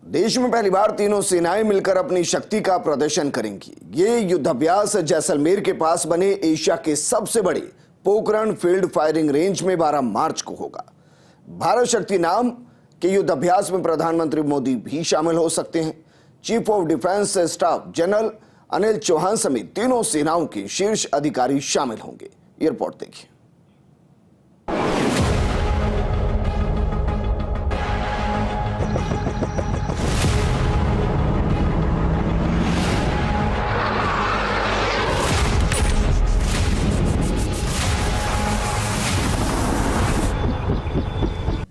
देश में पहली बार तीनों सेनाएं मिलकर अपनी शक्ति का प्रदर्शन करेंगी। ये युद्धाभ्यास जैसलमेर के पास बने एशिया के सबसे बड़े पोखरण फील्ड फायरिंग रेंज में 12 मार्च को होगा। भारत शक्ति नाम के युद्धाभ्यास में प्रधानमंत्री मोदी भी शामिल हो सकते हैं। Chief of defence staff general Anil Chauhan समेत तीनों सेनाओं के शीर्ष अधिकारी शामिल होंगे। ये रिपोर्ट देखिए।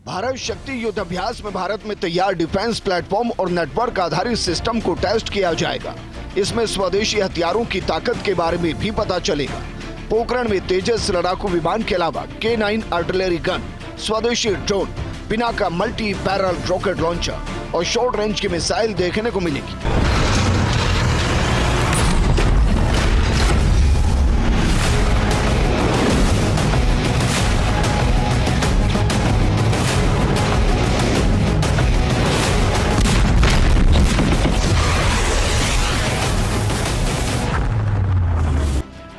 भारत शक्ति युद्धाभ्यास में भारत में तैयार डिफेंस प्लेटफॉर्म और नेटवर्क आधारित सिस्टम को टेस्ट किया जाएगा। इसमें स्वदेशी हथियारों की ताकत के बारे में भी पता चलेगा। पोखरण में तेजस लड़ाकू विमान के अलावा K9 आर्टिलरी गन, स्वदेशी drone, Pinaka multi barrel rocket launcher और शॉर्ट रेंज की मिसाइल देखने को मिलेगी।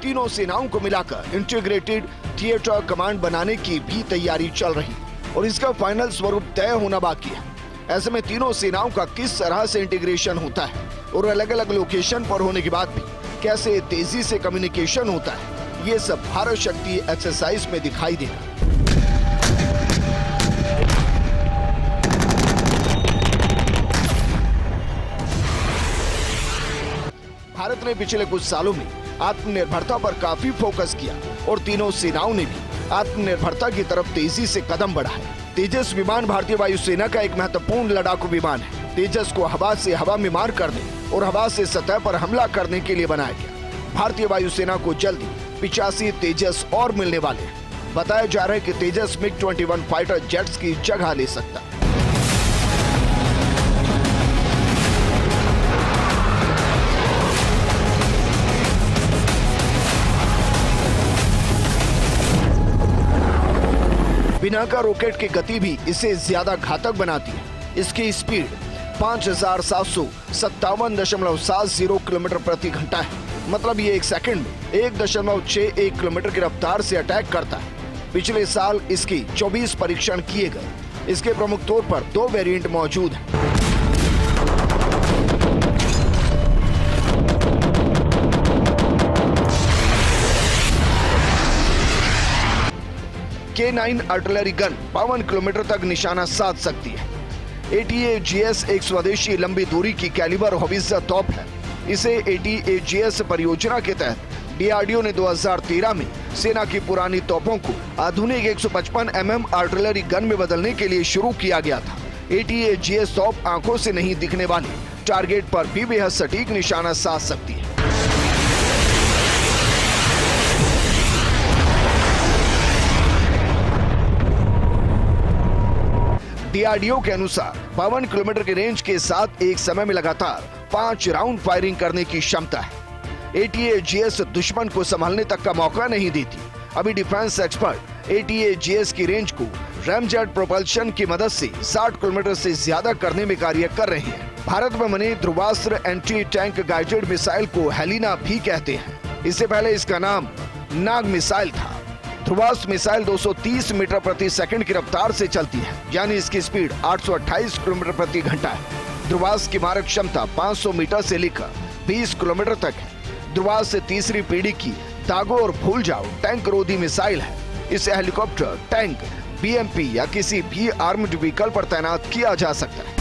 तीनों सेनाओं को मिलाकर इंटीग्रेटेड थिएटर कमांड बनाने की भी तैयारी चल रही और इसका फाइनल स्वरूप तय होना बाकी है। ऐसे में तीनों सेनाओं का किस तरह से इंटीग्रेशन होता है और अलग अलग लोकेशन पर होने के बाद भी कैसे तेजी से कम्युनिकेशन होता है, ये सब भारत शक्ति एक्सरसाइज में दिखाई देगा। भारत ने पिछले कुछ सालों में आत्मनिर्भरता पर काफी फोकस किया और तीनों सेनाओं ने भी आत्मनिर्भरता की तरफ तेजी से कदम बढ़ाए। तेजस विमान भारतीय वायुसेना का एक महत्वपूर्ण लड़ाकू विमान है। तेजस को हवा से हवा में मार करने और हवा से सतह पर हमला करने के लिए बनाया गया। भारतीय वायुसेना को जल्दी 85 तेजस और मिलने वाले हैं। बताया जा रहा है कि तेजस MiG-21 फाइटर जेट्स की जगह ले सकता है। पिनाका रॉकेट की गति भी इसे ज्यादा घातक बनाती है। इसकी स्पीड 5770 किलोमीटर प्रति घंटा है। मतलब ये एक सेकंड में 1.61 किलोमीटर की रफ्तार से अटैक करता है। पिछले साल इसकी 24 परीक्षण किए गए। इसके प्रमुख तौर पर 2 वेरिएंट मौजूद हैं। K9 आर्टिलरी गन 52 किलोमीटर तक निशाना साध सकती है। ATAGS एक स्वदेशी लंबी दूरी की कैलिबर हौवित्ज़र तोप है। इसे ATAGS परियोजना के तहत DRDO ने 2013 में सेना की पुरानी तोपों को आधुनिक 155 mm आर्टिलरी गन में बदलने के लिए शुरू किया गया था। ATAGS तोप आंखों से नहीं दिखने वाले टारगेट पर भी बेहद सटीक निशाना साध सकती है। DRDO के अनुसार 52 किलोमीटर की रेंज के साथ एक समय में लगातार 5 राउंड फायरिंग करने की क्षमता है। ATAGS दुश्मन को संभालने तक का मौका नहीं देती। अभी डिफेंस एक्सपर्ट ATAGS की रेंज को रैमजेट प्रोपल्शन की मदद से 60 किलोमीटर से ज्यादा करने में कार्य कर रहे हैं। भारत में बने Dhruvastra anti tank guided missile को हेलिना भी कहते हैं। इससे पहले इसका नाम नाग मिसाइल था। ध्रुवास्त्र मिसाइल 230 मीटर प्रति सेकंड की रफ्तार से चलती है, यानी इसकी स्पीड 828 किलोमीटर प्रति घंटा है। ध्रुवास्त्र की मारक क्षमता 500 मीटर से लेकर 20 किलोमीटर तक है। ध्रुवास्त्र तीसरी पीढ़ी की दागो और भूल जाओ टैंक रोधी मिसाइल है। इसे हेलीकॉप्टर, टैंक, BMP या किसी भी आर्म्ड व्हीकल पर तैनात किया जा सकता है।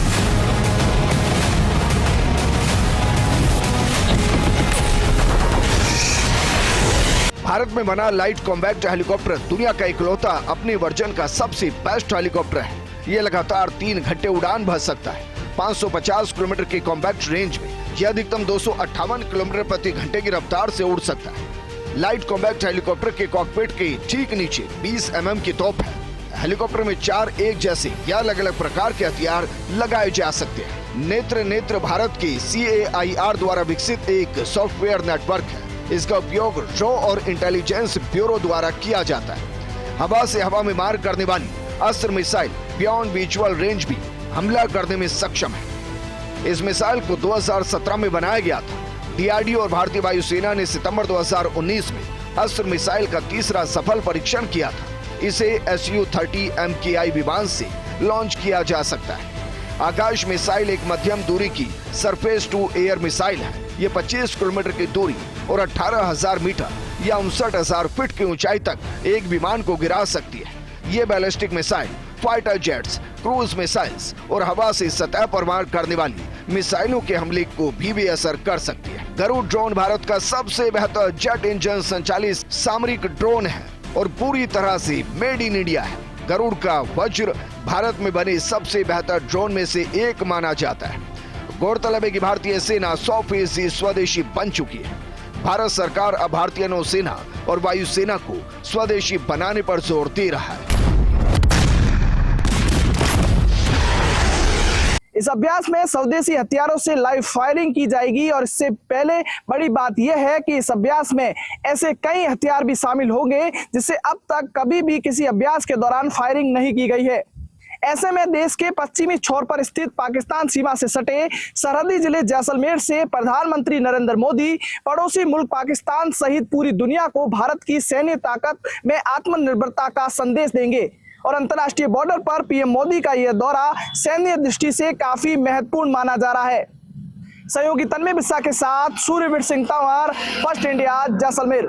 भारत में बना लाइट कॉम्बैक्ट हेलीकॉप्टर दुनिया का इकलौता अपने वर्जन का सबसे बेस्ट हेलीकॉप्टर है। ये लगातार 3 घंटे उड़ान भर सकता है। 550 किलोमीटर की कॉम्बैक्ट रेंज में यह अधिकतम 258 किलोमीटर प्रति घंटे की रफ्तार से उड़ सकता है। लाइट कॉम्बैक्ट हेलीकॉप्टर के कॉकपिट के ठीक नीचे 20 mm की तोप है। हेलीकॉप्टर में 4 एक जैसे या अलग अलग प्रकार के हथियार लगाए जा सकते हैं। नेत्र भारत के CAIR द्वारा विकसित एक सॉफ्टवेयर नेटवर्क है। इसका उपयोग रॉ और इंटेलिजेंस ब्यूरो द्वारा किया जाता है। हवा से हवा में मार करने वाली अस्त्र मिसाइल बियॉन्ड विजुअल रेंज भी हमला करने में सक्षम है। इस मिसाइल को 2017 में बनाया गया था। डीआरडीओ और भारतीय वायुसेना ने सितंबर 2019 में अस्त्र मिसाइल का तीसरा सफल परीक्षण किया था। इसे Su-30 MKI विमान से लॉन्च किया जा सकता है। आकाश मिसाइल एक मध्यम दूरी की सरफेस टू एयर मिसाइल है। ये 25 किलोमीटर की दूरी और 18,000 मीटर या 59,000 फीट की ऊंचाई तक एक विमान को गिरा सकती है। ये ballistic missile fighter jets, cruise missiles और हवा से सतह पर वार करने वाली मिसाइलों के हमले को भी बेअसर कर सकती है। गरुड़ ड्रोन भारत का सबसे बेहतर जेट इंजन संचालित सामरिक ड्रोन है और पूरी तरह से मेड इन इंडिया है। गरुड़ का वज्र भारत में बने सबसे बेहतर ड्रोन में से एक माना जाता है। गौरतलब है कि भारतीय सेना 100% स्वदेशी बन चुकी है। भारत सरकार अब भारतीय नौसेना और वायुसेना को स्वदेशी बनाने पर जोर दे रहा है। इस अभ्यास में स्वदेशी हथियारों से लाइव फायरिंग की जाएगी और इससे पहले बड़ी बात यह है कि इस अभ्यास में ऐसे कई हथियार भी शामिल होंगे जिससे अब तक कभी भी किसी अभ्यास के दौरान फायरिंग नहीं की गई है। ऐसे में देश के पश्चिमी छोर पर स्थित पाकिस्तान सीमा से सटे सरहदी जिले जैसलमेर से प्रधानमंत्री नरेंद्र मोदी पड़ोसी मुल्क पाकिस्तान सहित पूरी दुनिया को भारत की सैन्य ताकत में आत्मनिर्भरता का संदेश देंगे और अंतर्राष्ट्रीय बॉर्डर पर पीएम मोदी का यह दौरा सैन्य दृष्टि से काफी महत्वपूर्ण माना जा रहा है। सहयोगी तन्मय बिस्सा के साथ सूर्यवीर सिंह तंवर, फर्स्ट इंडिया, जैसलमेर।